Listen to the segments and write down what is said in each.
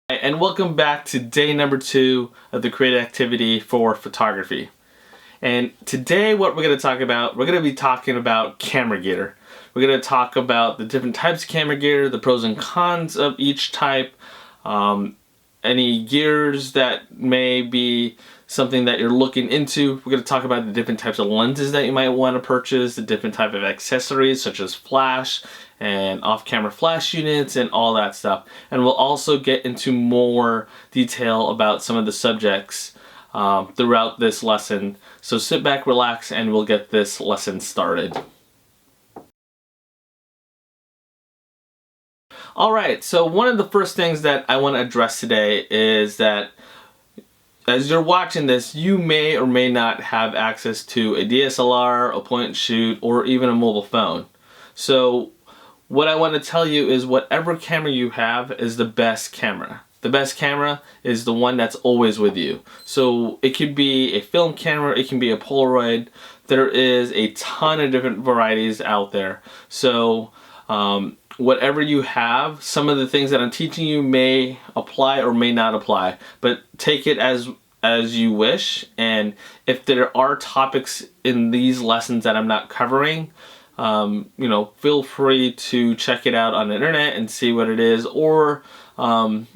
And welcome back to day number 2 of the creative activity for photography. And today what we're going to talk about, we're going to be talking about camera gear. We're going to talk about the different types of camera gear, the pros and cons of each type, any gears that may be something that you're looking into. We're going to talk about the different types of lenses that you might want to purchase, the different type of accessories such as flash and off-camera flash units and all that stuff. And we'll also get into more detail about some of the subjects throughout this lesson. So sit back, relax, and we'll get this lesson started. Alright, so one of the first things that I want to address today is that as you're watching this, you may or may not have access to a DSLR, a point and shoot, or even a mobile phone. So what I want to tell you is whatever camera you have is the best camera. The best camera is the one that's always with you. So it could be a film camera, it can be a Polaroid. There is a ton of different varieties out there. So whatever you have, some of the things that I'm teaching you may apply or may not apply, but take it as you wish. And if there are topics in these lessons that I'm not covering, feel free to check it out on the internet and see what it is, or find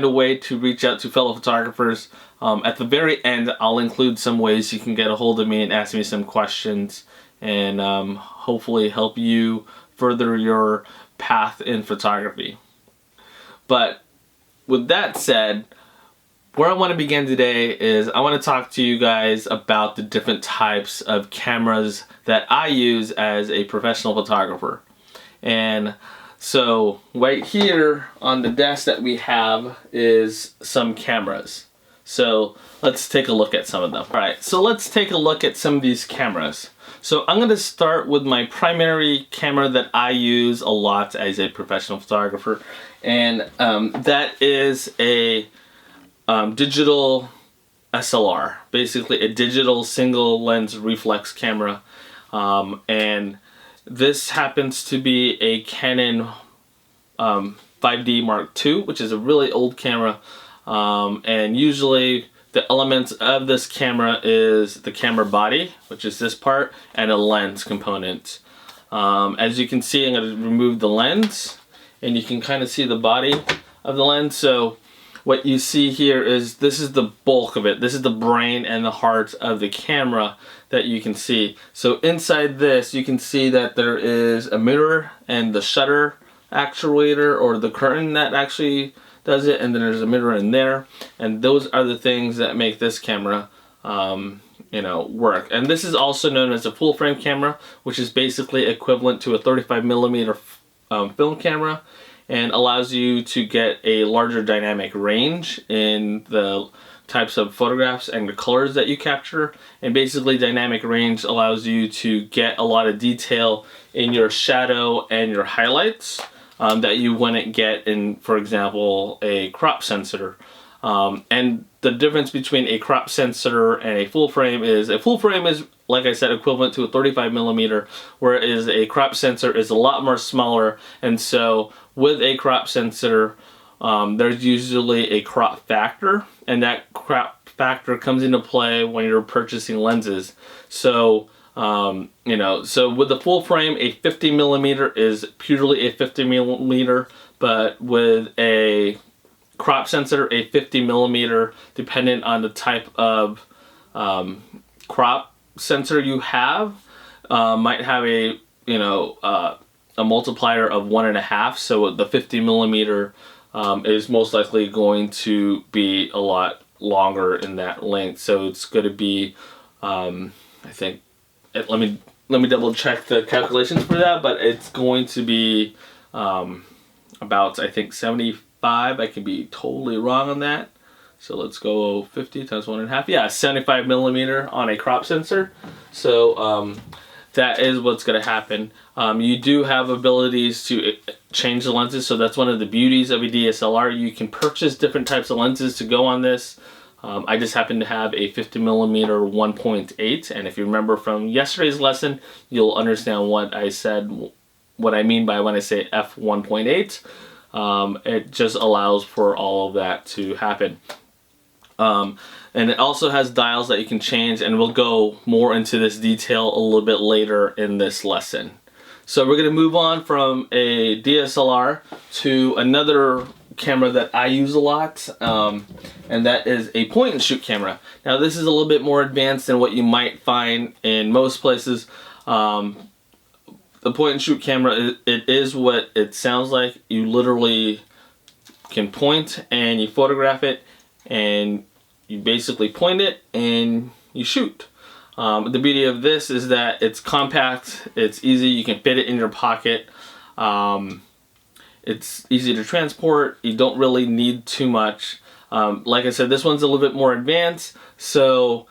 a way to reach out to fellow photographers. At the very end, I'll include some ways you can get a hold of me and ask me some questions, and hopefully help you further your path in photography. But with that said, where I want to begin today is I want to talk to you guys about the different types of cameras that I use as a professional photographer. And so right here on the desk that we have is some cameras. So let's take a look at some of them. Alright, so let's take a look at some of these cameras. So I'm going to start with my primary camera that I use a lot as a professional photographer. And that is a digital SLR, basically a digital single lens reflex camera, and this happens to be a Canon 5D Mark II, which is a really old camera, and usually the elements of this camera is the camera body, which is this part, and a lens component. As you can see, I'm going to remove the lens, and you can kind of see the body of the lens. So what you see here is this is the bulk of it. This is the brain and the heart of the camera that you can see. So inside this, you can see that there is a mirror and the shutter actuator, or the curtain that actually does it, and then there's a mirror in there. And those are the things that make this camera work. And this is also known as a full frame camera, which is basically equivalent to a 35mm film camera, and allows you to get a larger dynamic range in the types of photographs and the colors that you capture. And basically dynamic range allows you to get a lot of detail in your shadow and your highlights that you wouldn't get in, for example, a crop sensor. And the difference between a crop sensor and a full frame is, like I said, equivalent to a 35mm, whereas a crop sensor is a lot more smaller. And so with a crop sensor, there's usually a crop factor, and that crop factor comes into play when you're purchasing lenses. So so with the full frame, a 50mm is purely a 50mm, but with a crop sensor, a 50mm, dependent on the type of crop sensor you have, might have a multiplier of 1.5. So the 50mm is most likely going to be a lot longer in that length. So it's going to be, I think, let me double check the calculations for that, but it's going to be about, I think, 75. I could be totally wrong on that. So let's go 50 times 1.5. Yeah, 75mm on a crop sensor. So that is what's going to happen. You do have abilities to change the lenses, so that's one of the beauties of a DSLR. You can purchase different types of lenses to go on this. I just happen to have a 50mm 1.8, and if you remember from yesterday's lesson, you'll understand what I said, what I mean by when I say f1.8. It just allows for all of that to happen. And it also has dials that you can change, and we'll go more into this detail a little bit later in this lesson. So we're going to move on from a DSLR to another camera that I use a lot, and that is a point and shoot camera. Now this is a little bit more advanced than what you might find in most places. The point and shoot camera, it is what it sounds like. You literally can point and you photograph it, and you basically point it and you shoot. The beauty of this is that it's compact, it's easy, you can fit it in your pocket. It's easy to transport, you don't really need too much. Like I said, this one's a little bit more advanced, so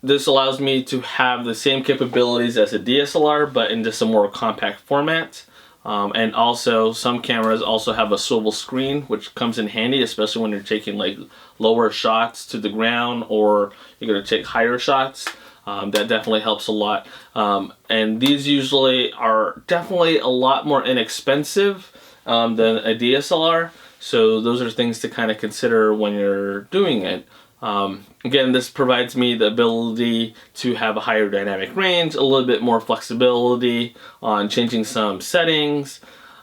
this allows me to have the same capabilities as a DSLR, but in just a more compact format. And also, some cameras also have a swivel screen, which comes in handy, especially when you're taking like lower shots to the ground, or you're going to take higher shots. That definitely helps a lot. And these usually are definitely a lot more inexpensive than a DSLR. So those are things to kind of consider when you're doing it. Again, this provides me the ability to have a higher dynamic range, a little bit more flexibility on changing some settings,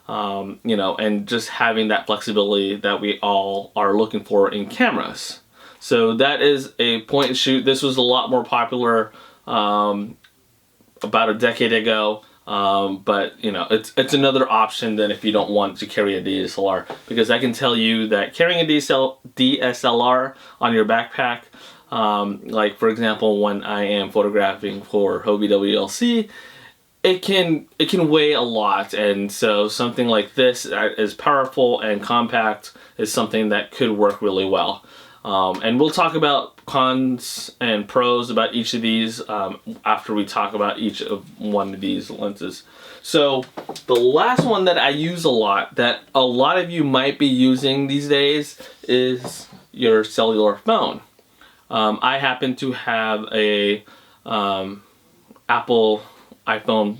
you know, and just having that flexibility that we all are looking for in cameras. So that is a point and shoot. This was a lot more popular about a decade ago. But you know, it's another option than if you don't want to carry a DSLR, because I can tell you that carrying a DSLR on your backpack, like for example when I am photographing for Hobie WLC, it can weigh a lot, and so something like this is powerful and compact is something that could work really well. And we'll talk about cons and pros about each of these after we talk about each of one of these lenses. So the last one that I use a lot, that a lot of you might be using these days, is your cellular phone. I happen to have a Apple iPhone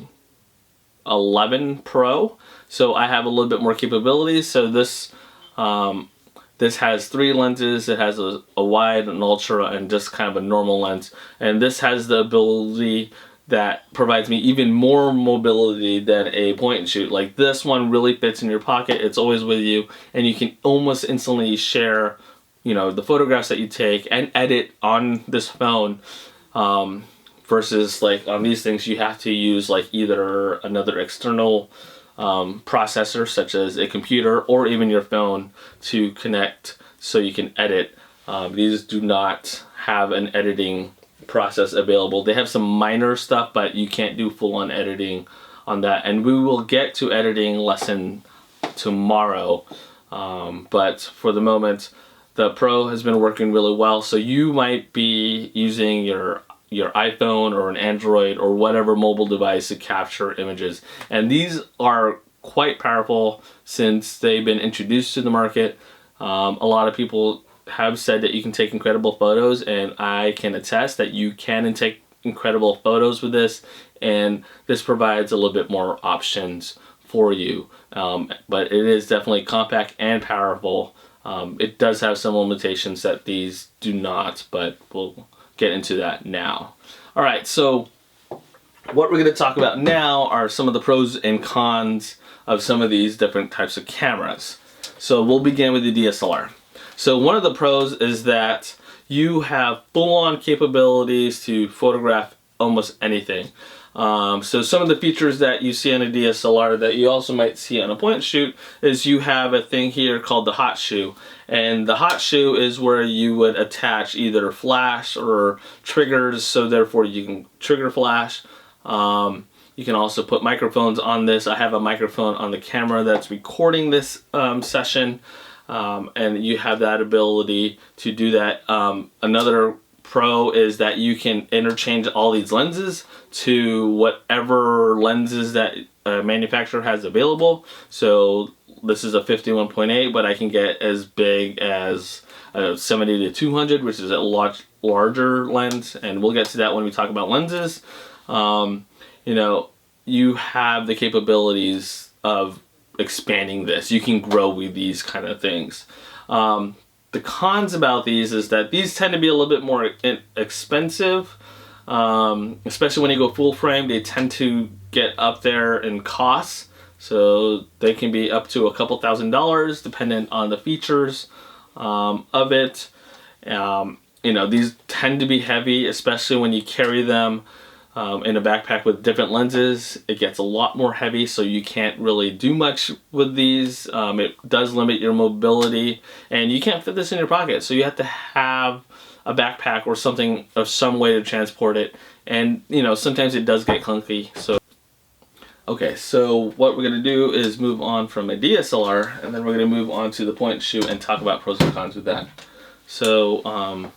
11 Pro, so I have a little bit more capabilities. So this has 3 lenses. It has a wide, an ultra, and just kind of a normal lens. And this has the ability that provides me even more mobility than a point and shoot. Like this one really fits in your pocket. It's always with you, and you can almost instantly share, you know, the photographs that you take and edit on this phone. Versus like on these things, you have to use like either another external processor such as a computer or even your phone to connect so you can edit. These do not have an editing process available. They have some minor stuff, but you can't do full-on editing on that, and we will get to editing lesson tomorrow, but for the moment the Pro has been working really well. So you might be using your iPhone or an Android or whatever mobile device to capture images. And these are quite powerful since they've been introduced to the market. A lot of people have said that you can take incredible photos, and I can attest that you can take incredible photos with this, and this provides a little bit more options for you. But it is definitely compact and powerful. It does have some limitations that these do not, but we'll get into that now. All right, so what we're going to talk about now are some of the pros and cons of some of these different types of cameras. So we'll begin with the DSLR. So one of the pros is that you have full-on capabilities to photograph almost anything. So some of the features that you see on a DSLR that you also might see on a point and shoot is you have a thing here called the hot shoe. And the hot shoe is where you would attach either flash or triggers, so therefore you can trigger flash. You can also put microphones on this. I have a microphone on the camera that's recording this session, and you have that ability to do that. Another pro is that you can interchange all these lenses to whatever lenses that a manufacturer has available. So this is a 51.8, but I can get as big as 70 to 200, which is a larger lens, and we'll get to that when we talk about lenses. You know, you have the capabilities of expanding this. You can grow with these kind of things. The cons about these is that these tend to be a little bit more expensive, especially when you go full frame. They tend to get up there in costs, so they can be up to a couple $1,000s depending on the features of it. You know, these tend to be heavy, especially when you carry them in a backpack with different lenses. It gets a lot more heavy, so you can't really do much with these. It does limit your mobility, and you can't fit this in your pocket, so you have to have a backpack or something of some way to transport it. And you know, sometimes it does get clunky. So okay, so what we're gonna do is move on from a DSLR, and then we're gonna move on to the point and shoot and talk about pros and cons with that. So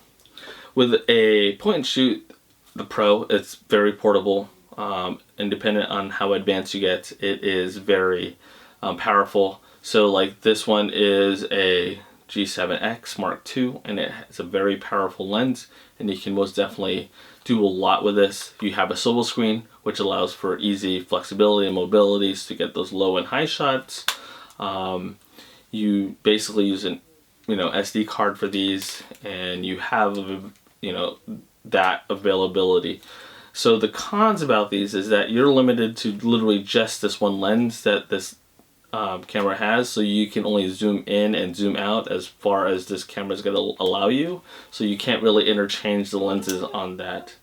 with a point and shoot, the Pro, it's very portable, and depending on how advanced you get, it is very powerful. So like this one is a G7X Mark II, and it has a very powerful lens, and you can most definitely do a lot with this. You have a swivel screen, which allows for easy flexibility and mobilities to get those low and high shots. You basically use an SD card for these, and you have that availability. So the cons about these is that you're limited to literally just this one lens that this camera has, so you can only zoom in and zoom out as far as this camera is going to allow you, so you can't really interchange the lenses on that.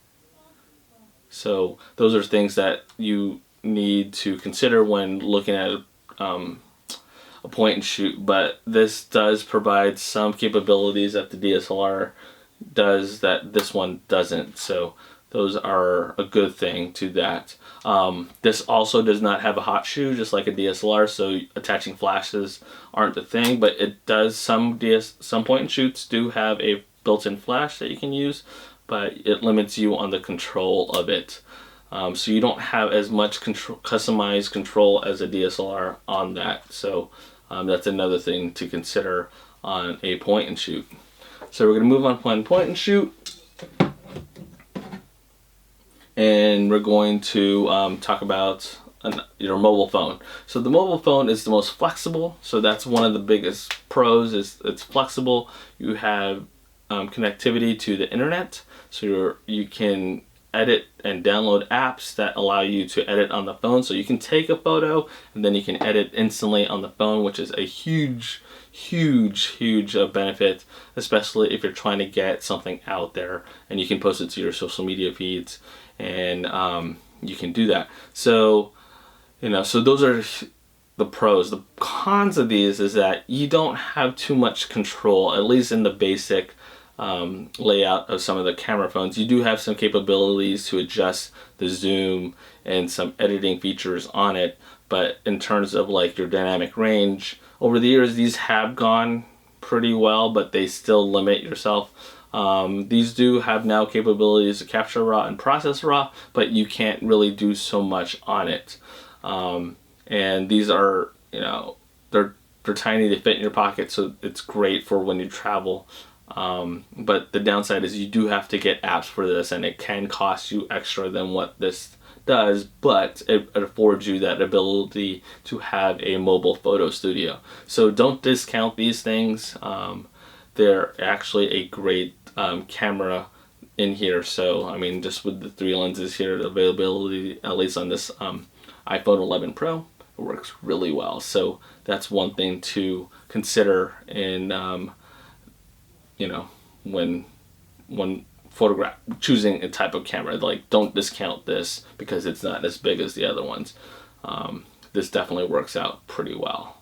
So those are things that you need to consider when looking at a point and shoot, but this does provide some capabilities that the DSLR does that this one doesn't, so those are a good thing to that. This also does not have a hot shoe, just like a DSLR, so attaching flashes aren't the thing, but it does. Some point and shoots do have a built-in flash that you can use, but it limits you on the control of it. So you don't have as much customized control as a DSLR on that, so that's another thing to consider on a point and shoot. So we're going to move on to point and shoot, and we're going to talk about your mobile phone. So the mobile phone is the most flexible, so that's one of the biggest pros, is it's flexible. You have connectivity to the internet, so you can edit and download apps that allow you to edit on the phone. So you can take a photo and then you can edit instantly on the phone, which is a huge benefit, especially if you're trying to get something out there, and you can post it to your social media feeds, and you can do that. So so those are the pros. The cons of these is that you don't have too much control, at least in the basic layout of some of the camera phones. You do have some capabilities to adjust the zoom and some editing features on it, but in terms of like your dynamic range, over the years these have gone pretty well, but they still limit yourself. These do have now capabilities to capture RAW and process RAW, but you can't really do so much on it. And these are, they're tiny, they fit in your pocket, so it's great for when you travel. But the downside is you do have to get apps for this, and it can cost you extra than what this does, but it affords you that ability to have a mobile photo studio. So don't discount these things. They're actually a great camera in here. So I mean, just with the 3 lenses here, the availability, at least on this iPhone 11 Pro, it works really well. So that's one thing to consider in when choosing a type of camera. Like, don't discount this because it's not as big as the other ones. This definitely works out pretty well.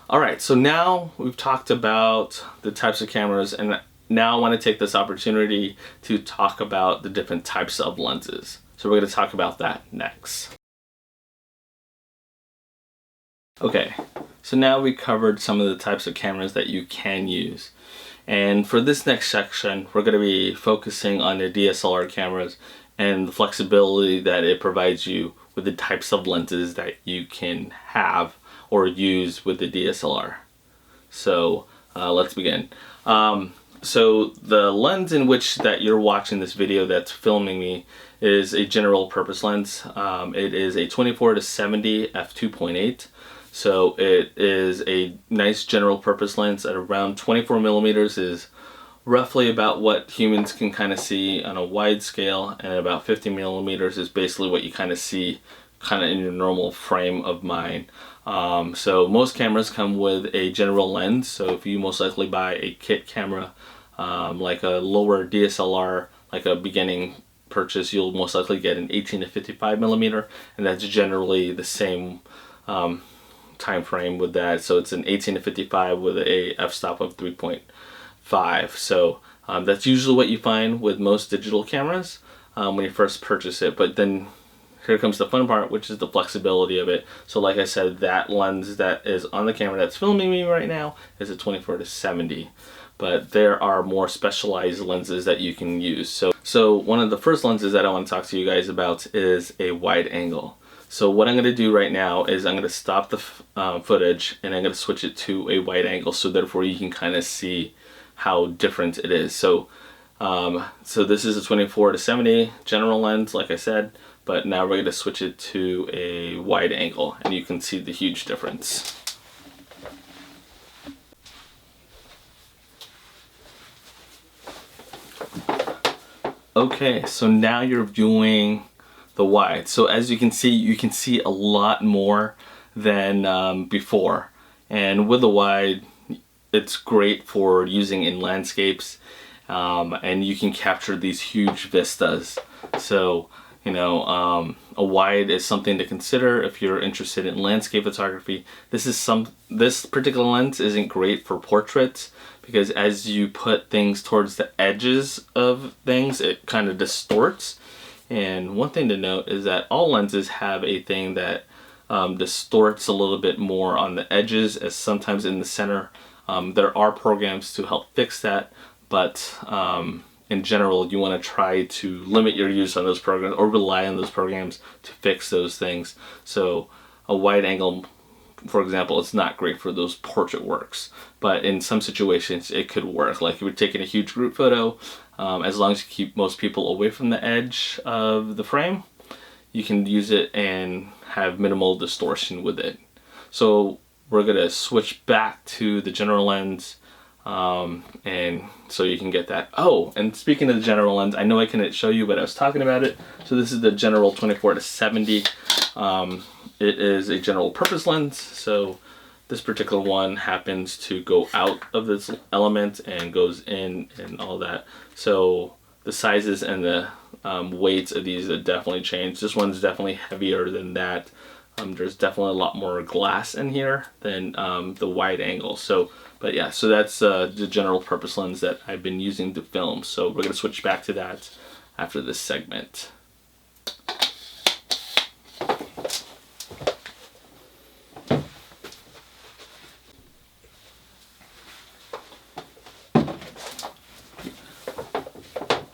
Alright, so now we've talked about the types of cameras, and now I want to take this opportunity to talk about the different types of lenses. So we're going to talk about that next. Okay, so now we covered some of the types of cameras that you can use. And for this next section, we're going to be focusing on the DSLR cameras and the flexibility that it provides you with the types of lenses that you can have or use with the DSLR. So let's begin. So the lens in which that you're watching this video that's filming me is a general purpose lens. It is a 24 to 70 f2.8. So it is a nice general purpose lens at around 24 millimeters is roughly about what humans can kind of see on a wide scale, and about 50 millimeters is basically what you kind of see kind of in your normal frame of mind. So most cameras come with a general lens. So if you most likely buy a kit camera, like a lower DSLR, like a beginning purchase, you'll most likely get an 18 to 55 millimeter, and that's generally the same time frame with that. So it's an 18 to 55 with a f-stop of 3.5. So that's usually what you find with most digital cameras when you first purchase it. But then here comes the fun part, which is the flexibility of it. So like I said, that lens that is on the camera that's filming me right now is a 24 to 70. But there are more specialized lenses that you can use. So one of the first lenses that I want to talk to you guys about is a wide angle. So what I'm going to do right now is I'm going to stop the footage, and I'm going to switch it to a wide angle, so therefore you can kind of see how different it is. So this is a 24 to 70 general lens, like I said, but now we're going to switch it to a wide angle, and you can see the huge difference. Okay, so now you're viewing the wide. So as you can see a lot more than before. And with the wide, it's great for using in landscapes, and you can capture these huge vistas. So, you know, a wide is something to consider if you're interested in landscape photography. This particular lens isn't great for portraits, because as you put things towards the edges of things, it kind of distorts. And one thing to note is that all lenses have a thing that distorts a little bit more on the edges, as sometimes in the center. There are programs to help fix that, but in general, you want to try to limit your use on those programs, or rely on those programs to fix those things. So a wide angle, for example, it's not great for those portrait works, but in some situations it could work. Like if you're taking a huge group photo, as long as you keep most people away from the edge of the frame, you can use it and have minimal distortion with it. So we're gonna switch back to the general lens, and so you can get that. Oh, and speaking of the general lens, I know I couldn't show you, but I was talking about it. So this is the general 24 to 70. It is a general purpose lens, so this particular one happens to go out of this element and goes in and all that. So the sizes and the weights of these have definitely changed. This one's definitely heavier than that. There's definitely a lot more glass in here than the wide angle. So, but yeah, so that's the general purpose lens that I've been using to film. So we're gonna switch back to that after this segment.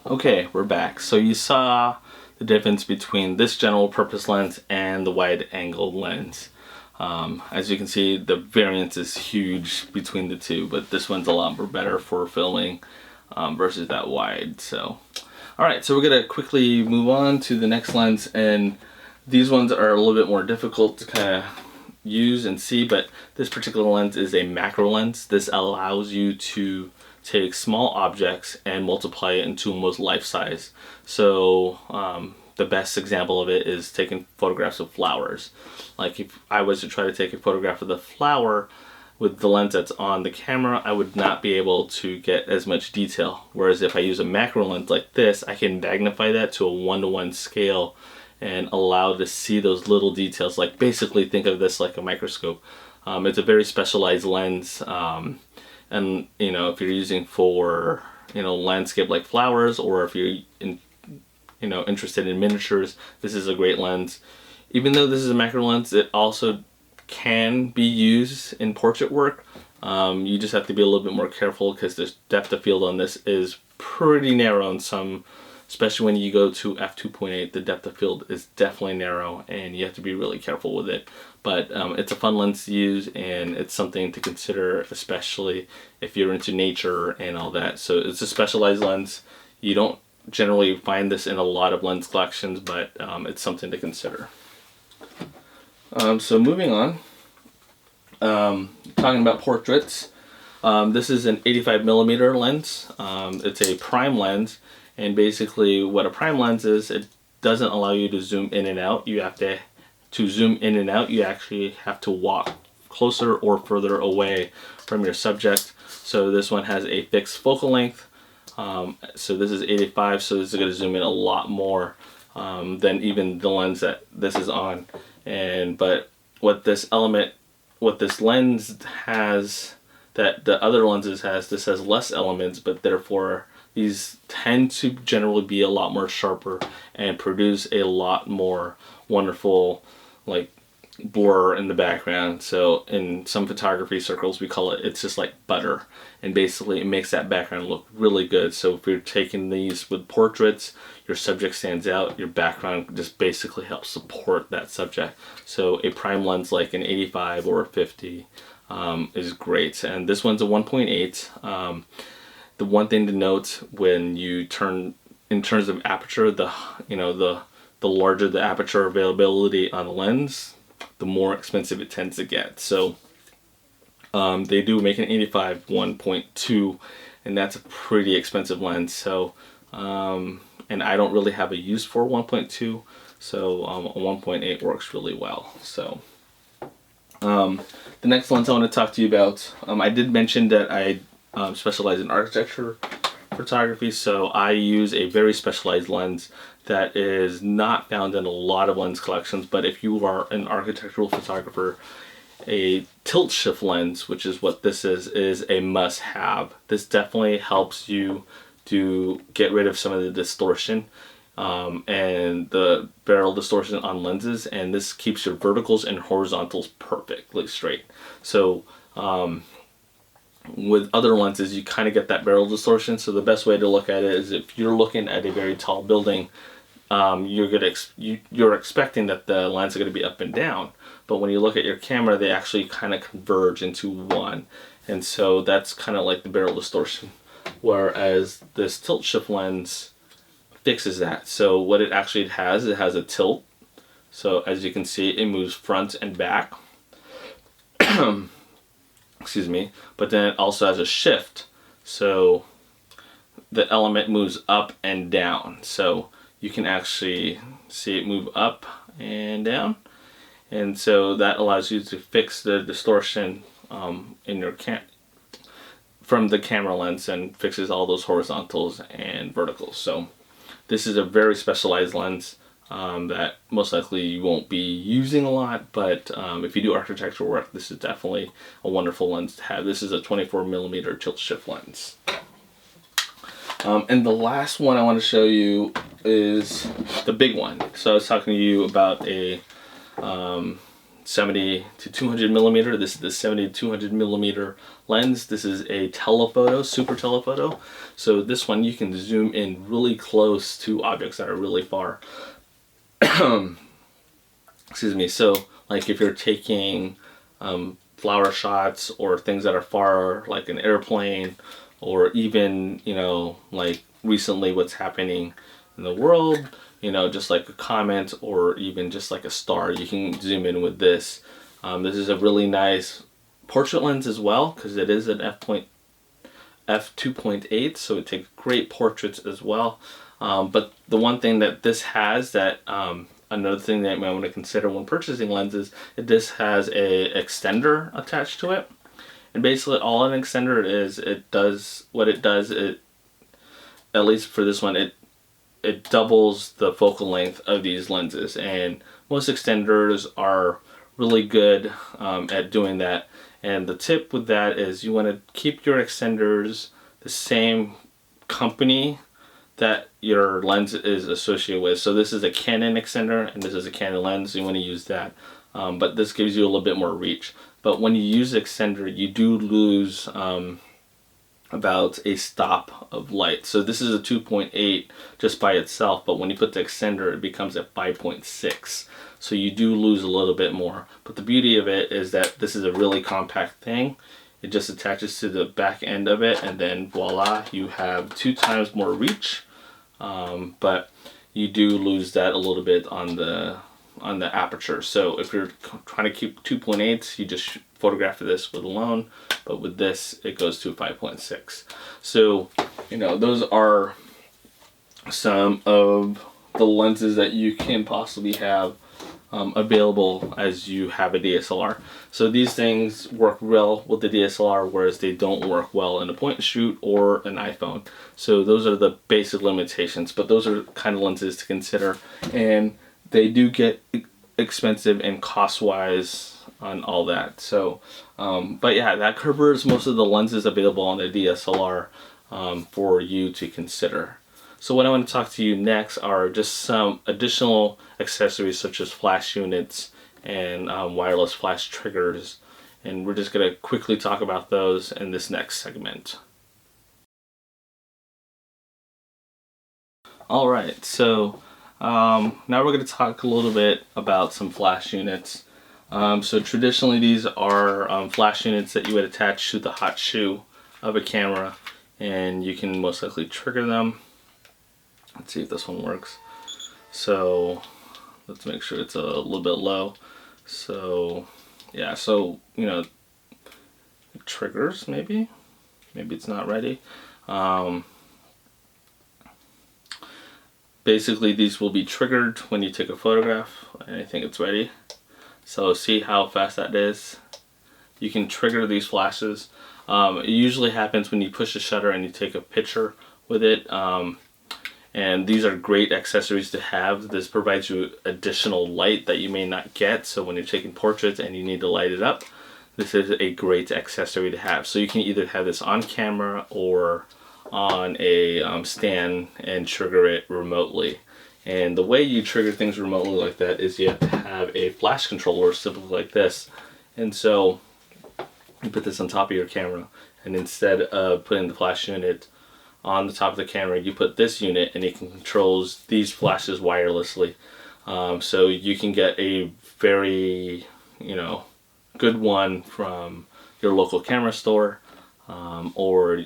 Okay, we're back. So you saw the difference between this general purpose lens and the wide angle lens. As you can see, the variance is huge between the two, but this one's a lot more better for filming versus that wide. So, all right, so we're gonna quickly move on to the next lens, and these ones are a little bit more difficult to kind of use and see, but this particular lens is a macro lens. This allows you to take small objects and multiply it into almost life size. So the best example of it is taking photographs of flowers. Like if I was to try to take a photograph of the flower with the lens that's on the camera, I would not be able to get as much detail. Whereas if I use a macro lens like this, I can magnify that to a 1:1 scale and allow to see those little details. Like basically think of this like a microscope. It's a very specialized lens. And you know, if you're using for, you know, landscape like flowers, or if you're interested in miniatures, this is a great lens. Even though this is a macro lens, it also can be used in portrait work. You just have to be a little bit more careful, because the depth of field on this is pretty narrow in some especially when you go to f2.8. The depth of field is definitely narrow, and you have to be really careful with it. But it's a fun lens to use, and it's something to consider, especially if you're into nature and all that. So it's a specialized lens. You don't generally find this in a lot of lens collections, but it's something to consider. So moving on, talking about portraits. This is an 85mm lens. It's a prime lens, and basically what a prime lens is, it doesn't allow you to zoom in and out. You have to zoom in and out, you actually have to walk closer or further away from your subject. So this one has a fixed focal length. So this is 85, so this is going to zoom in a lot more than even the lens that this is on. But what this lens has that the other lenses has, this has less elements, but therefore these tend to generally be a lot more sharper and produce a lot more wonderful like blur in the background. So in some photography circles we call it's just like butter, and basically it makes that background look really good. So if you're taking these with portraits, your subject stands out, your background just basically helps support that subject. So a prime lens like an 85 or a 50 is great, and this one's a 1.8. The one thing to note when you turn in terms of aperture, the larger the aperture availability on the lens, the more expensive it tends to get. So they do make an 85 1.2, and that's a pretty expensive lens. So and I don't really have a use for 1.2, so a 1.8 works really well. So the next lens I want to talk to you about, I did mention that I specialize in architecture photography, so I use a very specialized lens that is not found in a lot of lens collections. But if you are an architectural photographer, a tilt shift lens, which is what this is a must-have. This definitely helps you to get rid of some of the distortion and the barrel distortion on lenses, and this keeps your verticals and horizontals perfectly straight. So with other lenses you kind of get that barrel distortion. So the best way to look at it is if you're looking at a very tall building, you're expecting that the lens are going to be up and down, but when you look at your camera they actually kind of converge into one, and so that's kind of like the barrel distortion, whereas this tilt shift lens fixes that. So what it actually has, it has a tilt, so as you can see it moves front and back excuse me, but then it also has a shift, so the element moves up and down, so you can actually see it move up and down, and so that allows you to fix the distortion in your from the camera lens, and fixes all those horizontals and verticals. So this is a very specialized lens that most likely you won't be using a lot, but if you do architectural work, this is definitely a wonderful lens to have. This is a 24mm tilt shift lens. And the last one I want to show you is the big one. So I was talking to you about a 70 to 200mm. This is the 70 to 200mm lens. This is a telephoto, super telephoto. So this one you can zoom in really close to objects that are really far. Excuse me. So like if you're taking flower shots or things that are far, like an airplane, or even, like recently what's happening in the world, just like a comment or even just like a star, you can zoom in with this. This is a really nice portrait lens as well, because it is an f2.8, so it takes great portraits as well. But the one thing that this has that another thing that you might want to consider when purchasing lenses, this has a extender attached to it. And basically all an extender is, it does, at least for this one, it doubles the focal length of these lenses, and most extenders are really good at doing that. And the tip with that is you want to keep your extenders the same company that your lens is associated with. So this is a Canon extender and this is a Canon lens, so you want to use that. But this gives you a little bit more reach. But when you use extender, you do lose about a stop of light. So this is a 2.8 just by itself, but when you put the extender, it becomes a 5.6. So you do lose a little bit more. But the beauty of it is that this is a really compact thing. It just attaches to the back end of it, and then voila, you have 2 times more reach. But you do lose that a little bit on the aperture. So if you're trying to keep 2.8s, you just photograph this with alone, but with this it goes to 5.6. So those are some of the lenses that you can possibly have available as you have a DSLR. So these things work well with the DSLR, whereas they don't work well in a point and shoot or an iPhone. So those are the basic limitations, but those are kind of lenses to consider, and they do get expensive and cost-wise on all that. So, but yeah, that covers most of the lenses available on the DSLR for you to consider. So what I want to talk to you next are just some additional accessories such as flash units and wireless flash triggers. And we're just going to quickly talk about those in this next segment. Alright, so now we're going to talk a little bit about some flash units. So traditionally these are flash units that you would attach to the hot shoe of a camera, and you can most likely trigger them. Let's see if this one works. So let's make sure it's a little bit low. So yeah, so it triggers maybe it's not ready. Basically these will be triggered when you take a photograph, and I think it's ready. So see how fast that is. You can trigger these flashes. It usually happens when you push the shutter and you take a picture with it. And these are great accessories to have. This provides you additional light that you may not get. So when you're taking portraits and you need to light it up, this is a great accessory to have. So you can either have this on camera or on a stand and trigger it remotely. And the way you trigger things remotely like that is you have to have a flash controller simple like this. And so you put this on top of your camera, and instead of putting the flash unit on the top of the camera, you put this unit, and it controls these flashes wirelessly. So you can get a very good one from your local camera store, or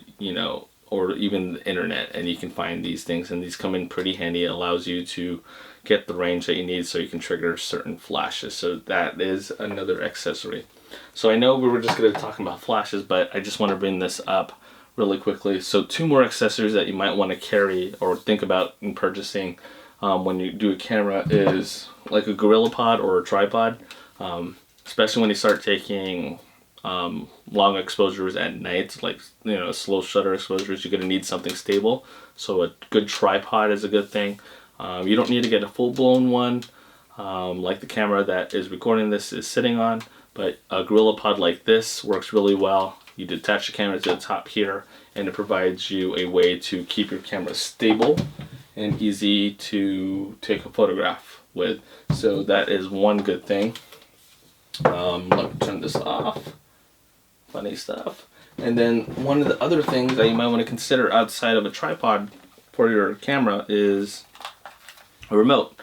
even the internet, and you can find these things, and these come in pretty handy. It allows you to get the range that you need so you can trigger certain flashes. So that is another accessory. So I know we were just going to talk about flashes, but I just want to bring this up really quickly. So 2 more accessories that you might want to carry or think about in purchasing when you do a camera is like a GorillaPod or a tripod, especially when you start taking long exposures at night, like slow shutter exposures. You're going to need something stable, so a good tripod is a good thing. You don't need to get a full-blown one like the camera that is recording this is sitting on, but a GorillaPod like this works really well. You detach the camera to the top here, and it provides you a way to keep your camera stable and easy to take a photograph with. So that is one good thing. Let me turn this off. Funny stuff. And then one of the other things that you might want to consider outside of a tripod for your camera is a remote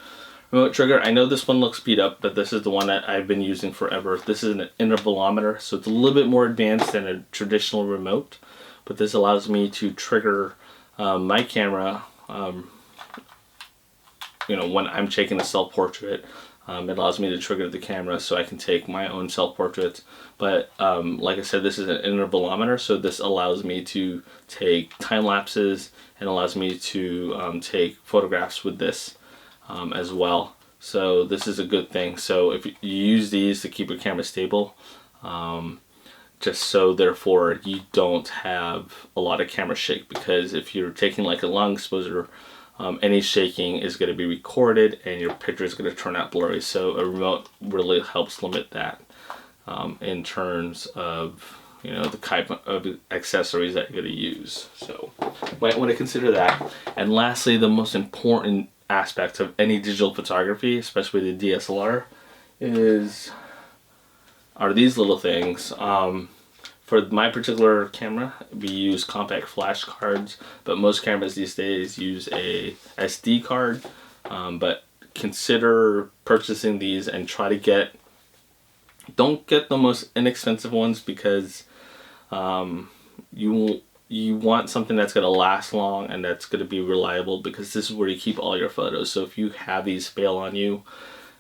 trigger. I know this one looks beat up, but this is the one that I've been using forever. This is an intervalometer, so it's a little bit more advanced than a traditional remote, but this allows me to trigger my camera when I'm taking a self-portrait. It allows me to trigger the camera so I can take my own self-portraits. But like I said, this is an intervalometer, so this allows me to take time lapses and allows me to take photographs with this as well. So this is a good thing. So if you use these to keep your camera stable, just so therefore you don't have a lot of camera shake, because if you're taking like a long exposure, any shaking is going to be recorded and your picture is going to turn out blurry. So a remote really helps limit that in terms of the type of accessories that you're going to use. So you might want to consider that. And lastly, the most important aspect of any digital photography, especially the DSLR, are these little things. For my particular camera, we use compact flash cards, but most cameras these days use a SD card. But consider purchasing these and try to don't get the most inexpensive ones, because you want something that's going to last long and that's going to be reliable, because this is where you keep all your photos. So if you have these fail on you,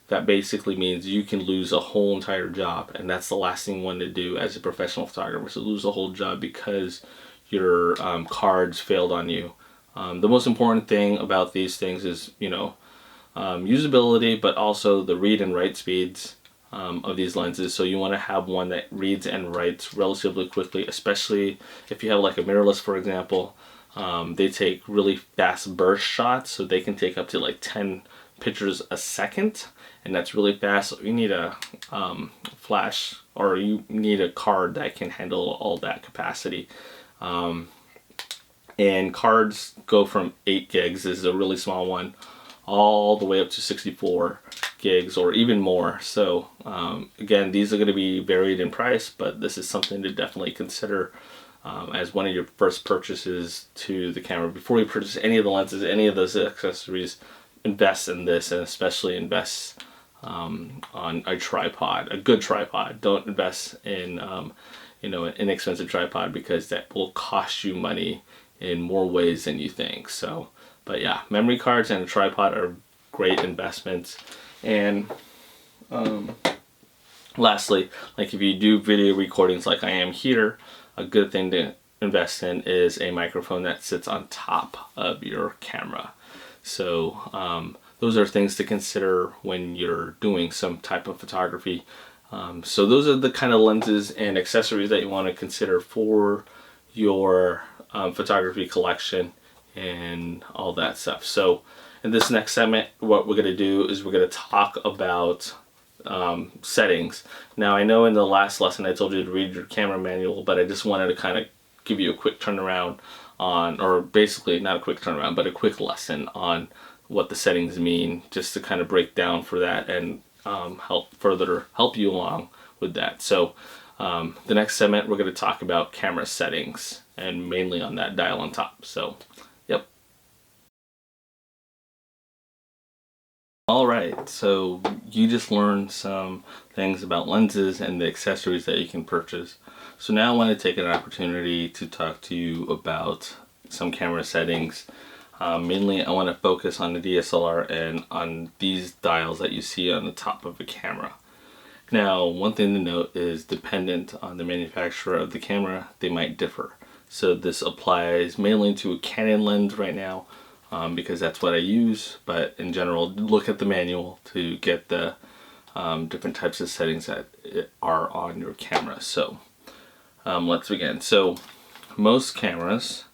that basically means you can lose a whole entire job, and that's the last thing you want to do as a professional photographer, so lose a whole job because your cards failed on you. The most important thing about these things is, usability, but also the read and write speeds of these lenses. So you want to have one that reads and writes relatively quickly, especially if you have like a mirrorless, for example. They take really fast burst shots, so they can take up to like 10 pictures a second, and that's really fast. So you need a flash, or you need a card that can handle all that capacity. And cards go from 8 gigs, this is a really small one, all the way up to 64 gigs or even more. So again, these are going to be varied in price, but this is something to definitely consider as one of your first purchases to the camera. Before you purchase any of the lenses, any of those accessories, invest in this, and especially invest on a tripod, a good tripod. Don't invest in an inexpensive tripod, because that will cost you money in more ways than you think. So, but yeah, memory cards and a tripod are great investments. And lastly, like if you do video recordings like I am here, a good thing to invest in is a microphone that sits on top of your camera. So those are things to consider when you're doing some type of photography. So those are the kind of lenses and accessories that you want to consider for your photography collection and all that stuff. So in this next segment, what we're going to do is we're going to talk about settings. Now, I know in the last lesson I told you to read your camera manual, but I just wanted to kind of give you a quick turnaround on, or basically not a quick turnaround, but a quick lesson on what the settings mean, just to kind of break down for that and help you along with that. So the next segment, we're going to talk about camera settings, and mainly on that dial on top. So yep. Alright, so you just learned some things about lenses and the accessories that you can purchase. So now I want to take an opportunity to talk to you about some camera settings. Mainly I want to focus on the DSLR and on these dials that you see on the top of the camera. Now, one thing to note is, dependent on the manufacturer of the camera, they might differ. So this applies mainly to a Canon lens right now, because that's what I use, but in general, look at the manual to get the different types of settings that are on your camera. So let's begin. So most cameras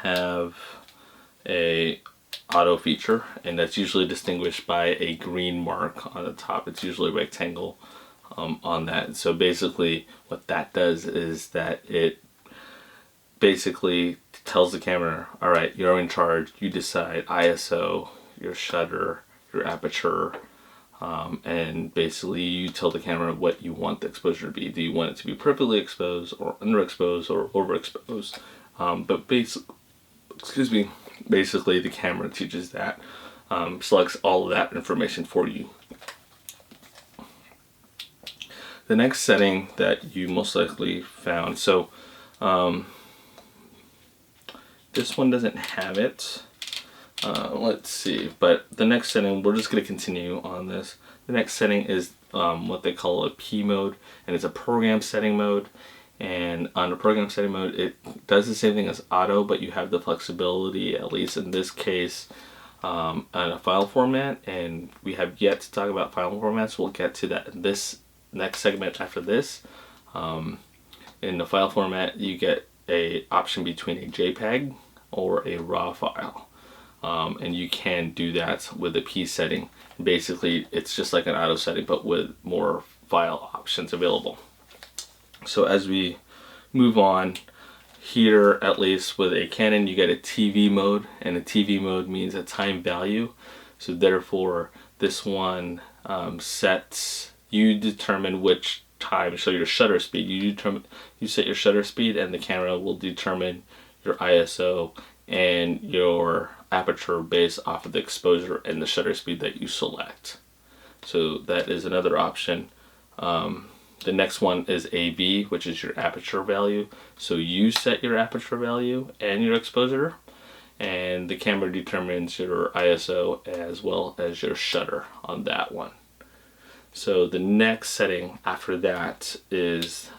have a auto feature, and that's usually distinguished by a green mark on the top. It's usually a rectangle on that. So basically what that does is that it basically tells the camera, all right, you're in charge, you decide ISO, your shutter, your aperture, and basically you tell the camera what you want the exposure to be. Do you want it to be perfectly exposed, or underexposed, or overexposed? But basically the camera teaches that, selects all of that information for you. The next setting that you most likely found, so this one doesn't have it. Let's see, but the next setting, we're just going to continue on this. The next setting is what they call a P mode, and it's a program setting mode. And on the program setting mode, it does the same thing as auto, but you have the flexibility, at least in this case, on a file format. And we have yet to talk about file formats. We'll get to that in this next segment after this. In the file format, you get a option between a JPEG or a RAW file, and you can do that with a P setting. Basically, it's just like an auto setting, but with more file options available. So as we move on here, at least with a Canon, you get a TV mode, and a TV mode means a time value. So therefore, this one you determine which time. So your shutter speed, you set your shutter speed, and the camera will determine your ISO and your aperture based off of the exposure and the shutter speed that you select. So that is another option. The next one is AB, which is your aperture value. So you set your aperture value and your exposure, and the camera determines your ISO as well as your shutter on that one. So the next setting after that is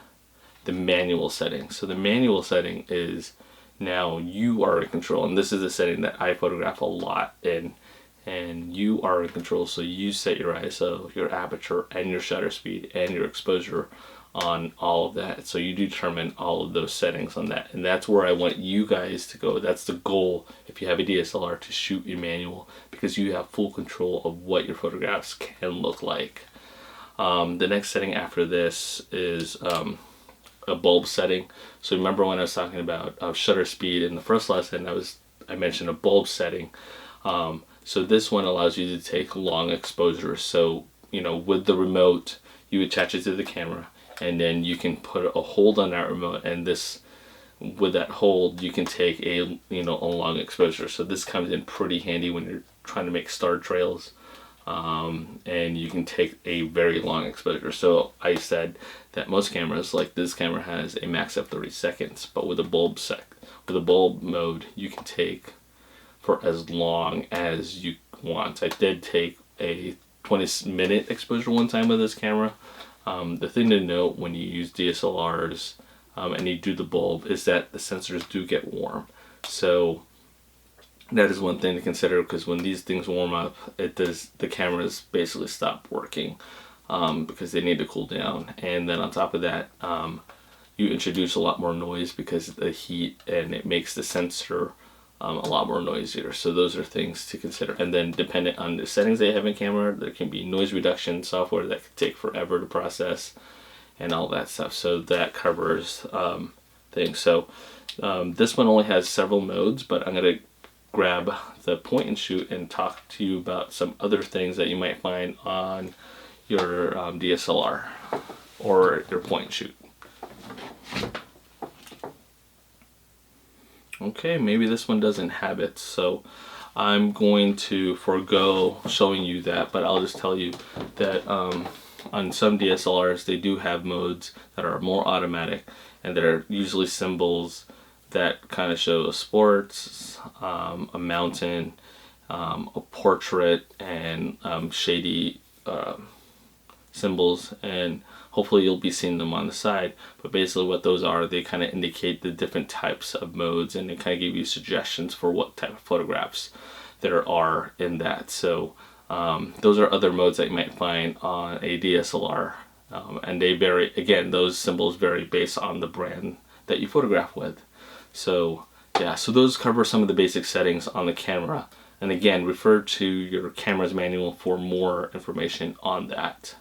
the manual setting. So the manual setting is now you are in control, and this is a setting that I photograph a lot in, and you are in control. So you set your ISO, your aperture, and your shutter speed and your exposure on all of that. So you determine all of those settings on that, and that's where I want you guys to go. That's the goal if you have a DSLR, to shoot in manual, because you have full control of what your photographs can look like. The next setting after this is a bulb setting. So remember when I was talking about shutter speed in the first lesson, I mentioned a bulb setting. So this one allows you to take long exposure. So, with the remote, you attach it to the camera, and then you can put a hold on that remote, and with that hold, you can take a long exposure. So this comes in pretty handy when you're trying to make star trails, and you can take a very long exposure. So I said that most cameras, like this camera, has a max of 30 seconds, but with a bulb mode, you can take for as long as you want. I did take a 20-minute exposure one time with this camera. The thing to note when you use DSLRs and you do the bulb is that the sensors do get warm. So that is one thing to consider, because when these things warm up, the cameras basically stop working because they need to cool down. And then on top of that, you introduce a lot more noise because of the heat, and it makes the sensor a lot more noisier. So those are things to consider. And then dependent on the settings they have in camera, there can be noise reduction software that could take forever to process and all that stuff. So that covers things. So this one only has several modes, but I'm going to grab the point and shoot and talk to you about some other things that you might find on your DSLR or your point and shoot. Okay, maybe this one doesn't have it, so I'm going to forego showing you that, but I'll just tell you that on some DSLRs they do have modes that are more automatic, and that are usually symbols that kind of show a sports, a mountain, a portrait, and shady symbols, and hopefully you'll be seeing them on the side. But basically what those are, they kind of indicate the different types of modes, and they kind of give you suggestions for what type of photographs there are in that. So those are other modes that you might find on a DSLR, and they vary. Again, those symbols vary based on the brand that you photograph with. So yeah, so those cover some of the basic settings on the camera, and again, refer to your camera's manual for more information on that.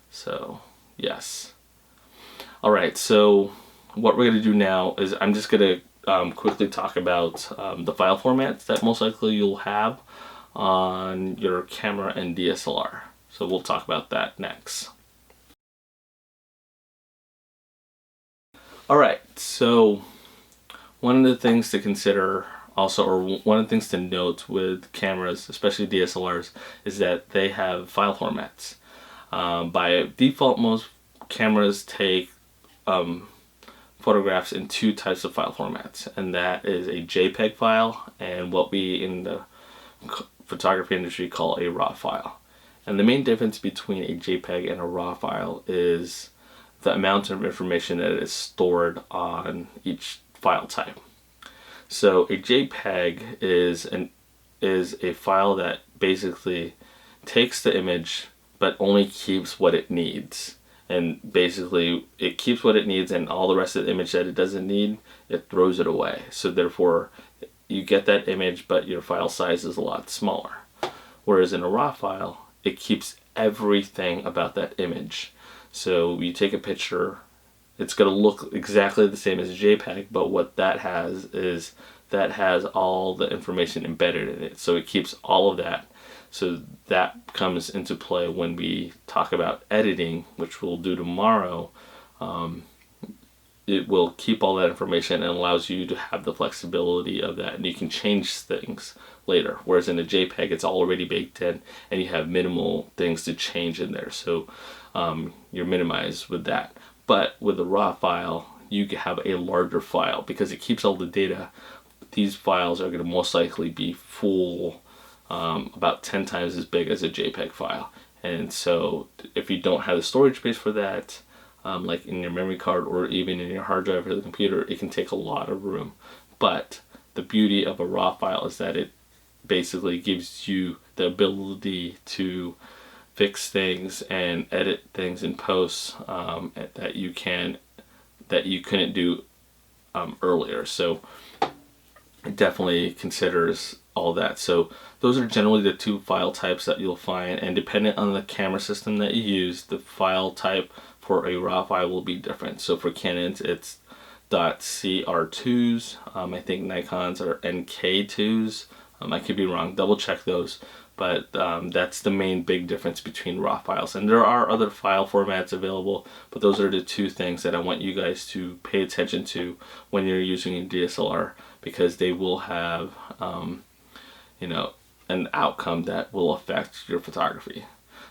So yes. Alright, so what we're going to do now is I'm just going to quickly talk about the file formats that most likely you'll have on your camera and DSLR. So we'll talk about that next. Alright, so one of the things to consider also, or one of the things to note with cameras, especially DSLRs, is that they have file formats. By default, most cameras take photographs in two types of file formats, and that is a JPEG file and what we in the photography industry call a RAW file. And the main difference between a JPEG and a RAW file is the amount of information that is stored on each file type. So a JPEG is a file that basically takes the image but only keeps what it needs. And basically it keeps what it needs, and all the rest of the image that it doesn't need, it throws it away. So therefore you get that image, but your file size is a lot smaller. Whereas in a RAW file, it keeps everything about that image. So you take a picture, it's going to look exactly the same as a JPEG, but what that has is that has all the information embedded in it. So it keeps all of that. So that comes into play when we talk about editing, which we'll do tomorrow. It will keep all that information and allows you to have the flexibility of that, and you can change things later. Whereas in a JPEG, it's already baked in, and you have minimal things to change in there. So you're minimized with that. But with a RAW file, you can have a larger file because it keeps all the data. These files are going to most likely be full, about 10 times as big as a JPEG file. And so if you don't have the storage space for that, like in your memory card or even in your hard drive or the computer, it can take a lot of room. But the beauty of a RAW file is that it basically gives you the ability to fix things and edit things in post that you couldn't do earlier. So it definitely considers all that. So those are generally the two file types that you'll find, and depending on the camera system that you use, the file type for a RAW file will be different. So for Canons, it's .cr2s. I think Nikon's are NK2s. I could be wrong. Double check those. But that's the main big difference between RAW files. And there are other file formats available, but those are the two things that I want you guys to pay attention to when you're using a DSLR, because they will have, an outcome that will affect your photography.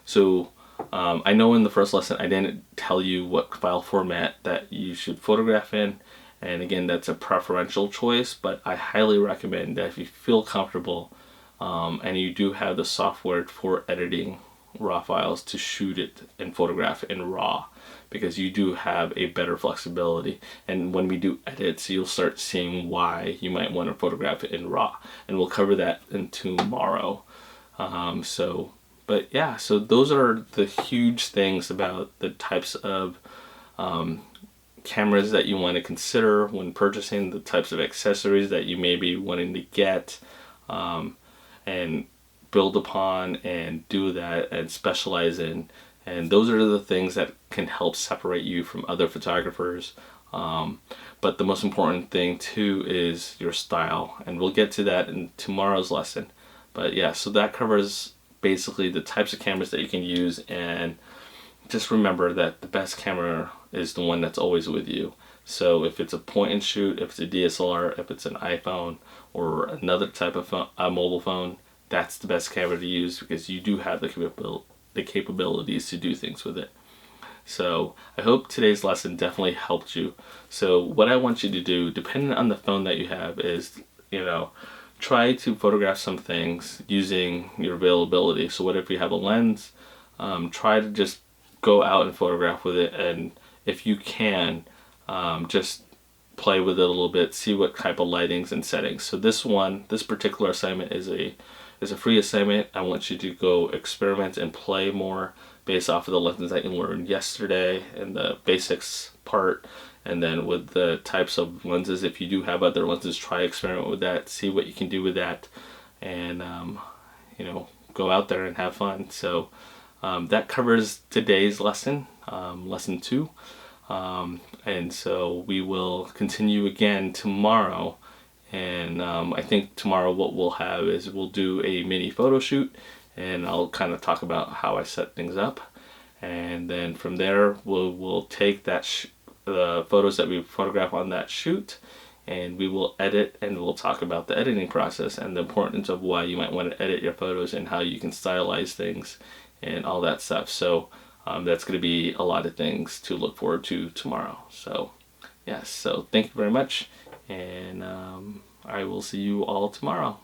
So I know in the first lesson I didn't tell you what file format that you should photograph in, and again, that's a preferential choice, but I highly recommend that if you feel comfortable and you do have the software for editing RAW files, to shoot it and photograph it in RAW, because you do have a better flexibility. And when we do edits, you'll start seeing why you might want to photograph it in RAW, and we'll cover that in tomorrow. But yeah, so those are the huge things about the types of cameras that you want to consider when purchasing, the types of accessories that you may be wanting to get and build upon and do that and specialize in. And those are the things that can help separate you from other photographers. But the most important thing too is your style, and we'll get to that in tomorrow's lesson. But yeah, so that covers basically the types of cameras that you can use, and just remember that the best camera is the one that's always with you. So if it's a point and shoot, if it's a DSLR, if it's an iPhone or another type of phone, a mobile phone, that's the best camera to use, because you do have the capabilities to do things with it. So I hope today's lesson definitely helped you. So what I want you to do, depending on the phone that you have, is, try to photograph some things using your availability. So what if you have a lens? Try to just go out and photograph with it, and if you can, just play with it a little bit, see what type of lightings and settings. So this particular assignment is a free assignment. I want you to go experiment and play more based off of the lessons that you learned yesterday and the basics part. And then with the types of lenses, if you do have other lenses, try experiment with that, see what you can do with that, and go out there and have fun. So that covers today's lesson, lesson 2. And so we will continue again tomorrow. And I think tomorrow what we'll have is we'll do a mini photo shoot, and I'll kind of talk about how I set things up. And then from there, we'll take that the photos that we photograph on that shoot, and we will edit, and we'll talk about the editing process and the importance of why you might want to edit your photos and how you can stylize things and all that stuff. So that's going to be a lot of things to look forward to tomorrow. So yes, so thank you very much, and I will see you all tomorrow.